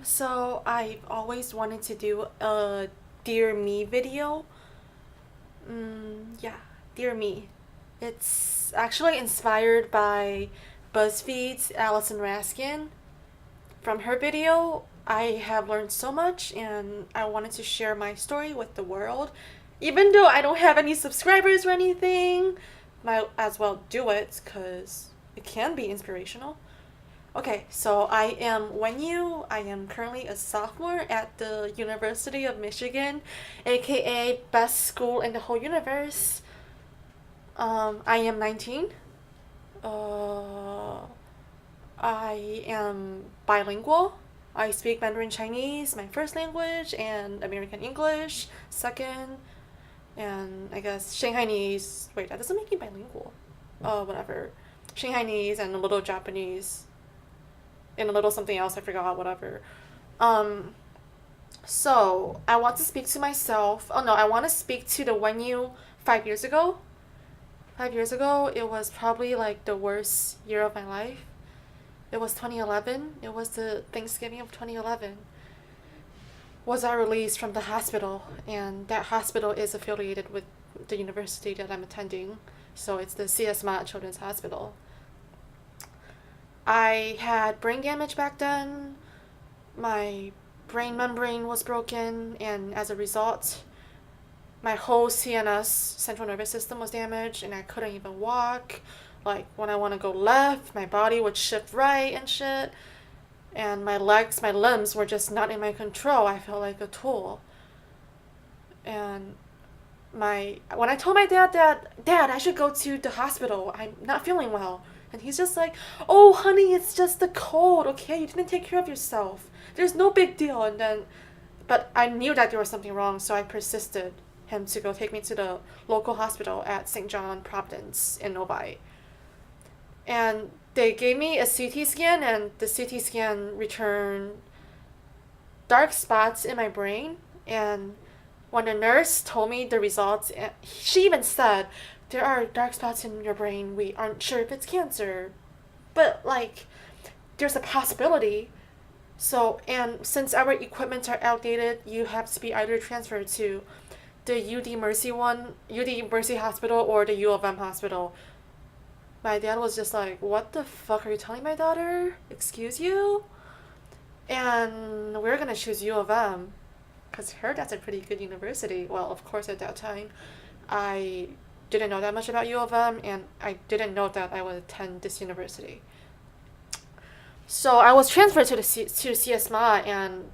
So I've always wanted to do a Dear Me video. Yeah, Dear Me. It's actually inspired by BuzzFeed's Alison Raskin. From her video, I have learned so much and I wanted to share my story with the world. Even though I don't have any subscribers or anything, might as well do it because it can be inspirational. Okay, so I am Wenyu. I am currently a sophomore at the University of Michigan, aka best school in the whole universe. I am 19. Uh, I am bilingual. I speak Mandarin Chinese, my first language, and American English, second, and I guess Shanghainese. Wait, that doesn't make me bilingual. Whatever. Shanghainese and a little Japanese and a little something else I forgot, whatever. Um, so I want to speak to myself. Oh no, I want to speak to the Wenyu 5 years ago. 5 years ago, it was probably like the worst year of my life. It was 2011. It was the Thanksgiving of 2011. Was I released from the hospital, and that hospital is affiliated with the university that I'm attending. So it's the CSMA Children's Hospital. I had brain damage back then. My brain membrane was broken, and as a result, my whole CNS, central nervous system, was damaged, and I couldn't even walk. Like, when I want to go left, my body would shift right and shit. And my legs, my limbs were just not in my control. I felt like a tool. And when I told my dad that, Dad, I should go to the hospital, I'm not feeling well. And he's just like, oh, honey, it's just the cold, okay? You didn't take care of yourself. There's no big deal. And then, but I knew that there was something wrong, so I persisted him to go take me to the local hospital at St. John Providence in Novi. And they gave me a CT scan, and the CT scan returned dark spots in my brain. And when the nurse told me the results, she even said, there are dark spots in your brain. We aren't sure if it's cancer, but like, there's a possibility. So, and since our equipment are outdated, you have to be either transferred to the UD Mercy Hospital, or the U of M hospital. My dad was just like, what the fuck are you telling my daughter? Excuse you? And we're gonna choose U of M because heard that's a pretty good university. Well, of course, at that time, I didn't know that much about U of M, and I didn't know that I would attend this university. So I was transferred to to CSMA, and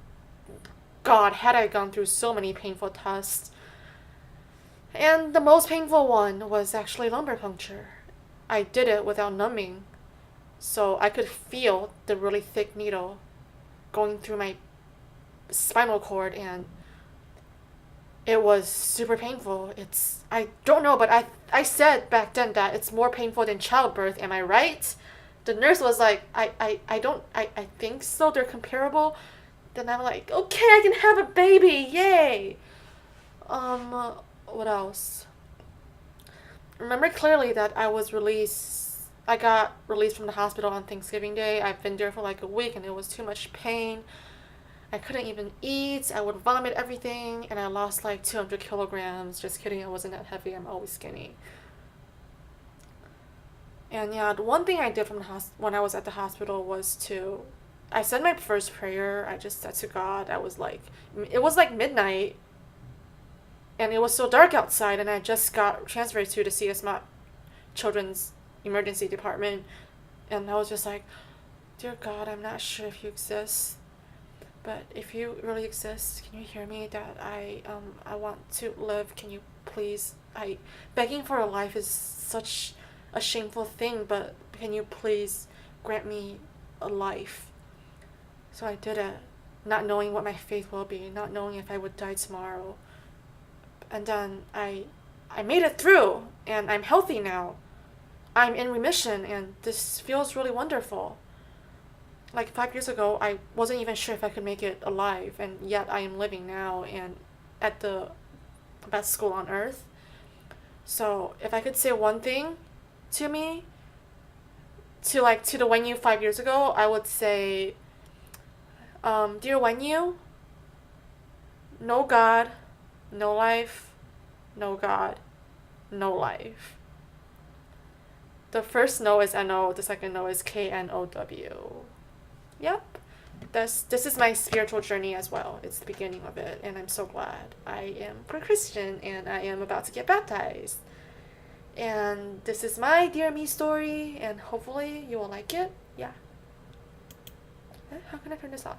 God, had I gone through so many painful tests. And the most painful one was actually lumbar puncture. I did it without numbing, so I could feel the really thick needle going through my spinal cord, and it was super painful. I don't know, but I said back then that it's more painful than childbirth. Am I right? The nurse was like, I think so. They're comparable. Then I'm like, okay, I can have a baby. Yay. What else? Remember clearly that I got released from the hospital on Thanksgiving Day. I've been there for like a week, and it was too much pain. I couldn't even eat. I would vomit everything, and I lost like 200 kilograms. Just kidding, I wasn't that heavy. I'm always skinny. And yeah, the one thing I did when I was at the hospital was I said my first prayer. I just said to God, it was like midnight, and it was so dark outside, and I just got transferred to the CSMA Children's Emergency Department, and I was just like, dear God, I'm not sure if you exist, but if you really exist, can you hear me? That I want to live. Can you please? Begging for a life is such a shameful thing, but can you please grant me a life? So I did it, not knowing what my fate will be, not knowing if I would die tomorrow. And then I made it through, and I'm healthy now. I'm in remission, and this feels really wonderful. Like 5 years ago, I wasn't even sure if I could make it alive, and yet I am living now and at the best school on earth. So if I could say one thing to me, to the Wenyu 5 years ago, I would say Dear Wenyu, no God, no life, no God, no life. The first no is N-O, the second no is K-N-O-W. Yep. This is my spiritual journey as well. It's the beginning of it, and I'm so glad. I am a Christian, and I am about to get baptized. And this is my Dear Me story, and hopefully you will like it. Yeah. How can I turn this off?